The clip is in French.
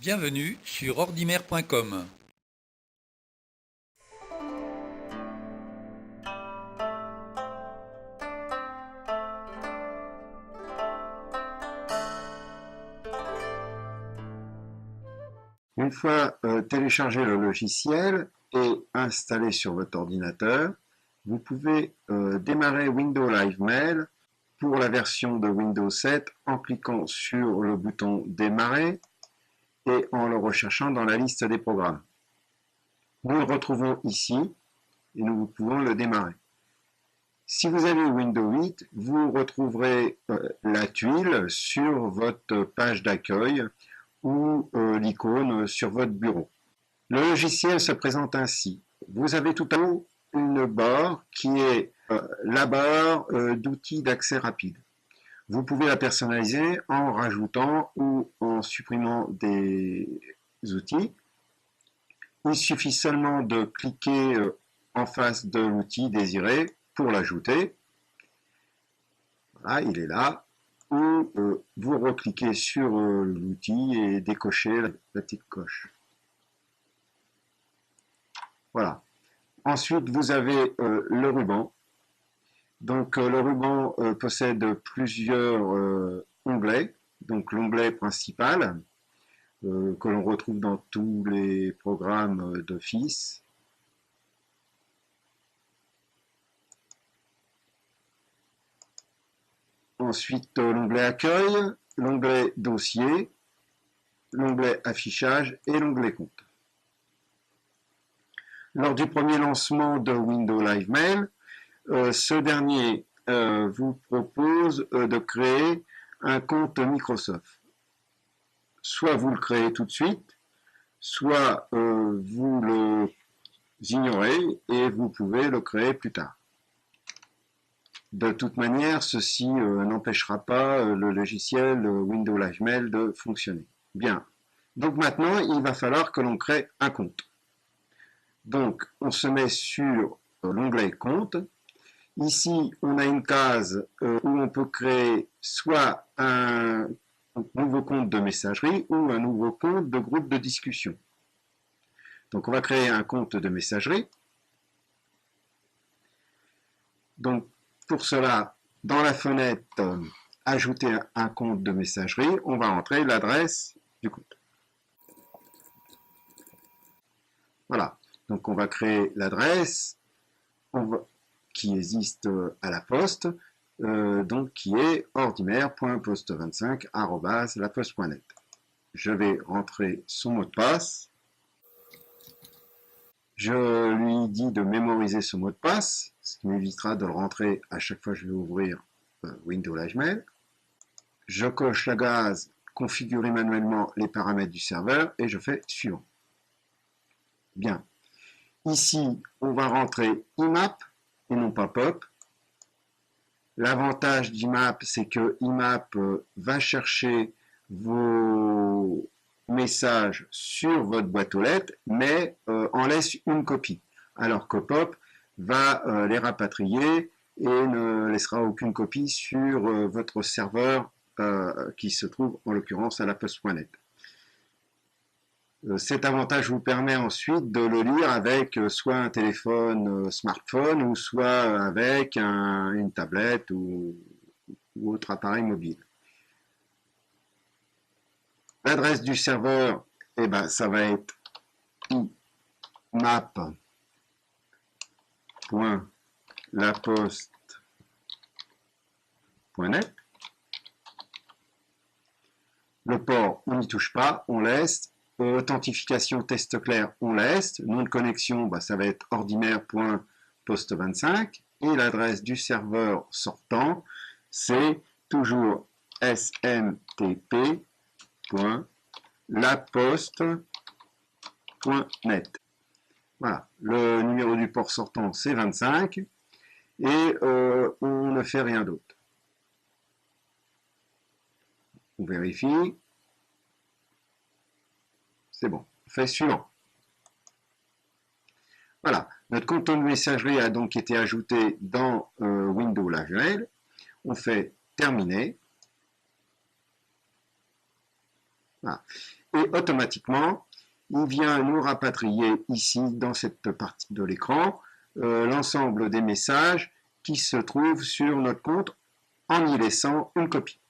Bienvenue sur ordimer.com. Une fois téléchargé le logiciel et installé sur votre ordinateur, vous pouvez démarrer Windows Live Mail pour la version de Windows 7 en cliquant sur le bouton Démarrer et en le recherchant dans la liste des programmes. Nous le retrouvons ici et nous pouvons le démarrer. Si vous avez Windows 8, vous retrouverez la tuile sur votre page d'accueil ou l'icône sur votre bureau. Le logiciel se présente ainsi. Vous avez tout en haut une barre qui est la barre d'outils d'accès rapide. Vous pouvez la personnaliser en rajoutant ou en supprimant des outils. Il suffit seulement de cliquer en face de l'outil désiré pour l'ajouter. Voilà, il est là. Ou vous recliquez sur l'outil et décochez la petite coche. Voilà. Ensuite, vous avez le ruban. Donc, le ruban possède plusieurs onglets. Donc, l'onglet principal, que l'on retrouve dans tous les programmes d'Office. Ensuite, l'onglet Accueil, l'onglet Dossier, l'onglet Affichage et l'onglet Compte. Lors du premier lancement de Windows Live Mail, ce dernier vous propose de créer un compte Microsoft. Soit vous le créez tout de suite, soit vous le ignorez et vous pouvez le créer plus tard. De toute manière, ceci n'empêchera pas le logiciel Windows Live Mail de fonctionner. Bien. Donc maintenant, il va falloir que l'on crée un compte. Donc, on se met sur l'onglet Compte. Ici, on a une case où on peut créer soit un nouveau compte de messagerie ou un nouveau compte de groupe de discussion. Donc, on va créer un compte de messagerie. Donc, pour cela, dans la fenêtre Ajouter un compte de messagerie, on va entrer l'adresse du compte. Voilà. Donc, on va créer l'adresse qui existe à la poste, donc qui est ordimer.poste25@laposte.net. Je vais rentrer son mot de passe. Je lui dis de mémoriser ce mot de passe, ce qui m'évitera de le rentrer à chaque fois que je vais ouvrir Windows Live Mail. Je coche la case configurer manuellement les paramètres du serveur et je fais suivant. Bien. Ici, on va rentrer IMAP et non pas POP. L'avantage d'IMAP, c'est que IMAP va chercher vos messages sur votre boîte aux lettres, mais en laisse une copie. Alors que POP va les rapatrier et ne laissera aucune copie sur votre serveur qui se trouve en l'occurrence à laposte.net. Cet avantage vous permet ensuite de le lire avec soit un téléphone smartphone ou soit avec une tablette ou autre appareil mobile. L'adresse du serveur, eh ben, ça va être imap.laposte.net. Le port, on n'y touche pas, on laisse. Authentification test clair, on laisse. Nom de connexion, bah, ça va être ordimer.poste25. Et l'adresse du serveur sortant, c'est toujours smtp.laposte.net. Voilà, le numéro du port sortant, c'est 25. Et on ne fait rien d'autre. On vérifie. C'est bon. On fait suivant. Voilà. Notre compte de messagerie a donc été ajouté dans Windows Live Mail. On fait terminer. Voilà. et automatiquement, il vient nous rapatrier ici, dans cette partie de l'écran, l'ensemble des messages qui se trouvent sur notre compte en y laissant une copie.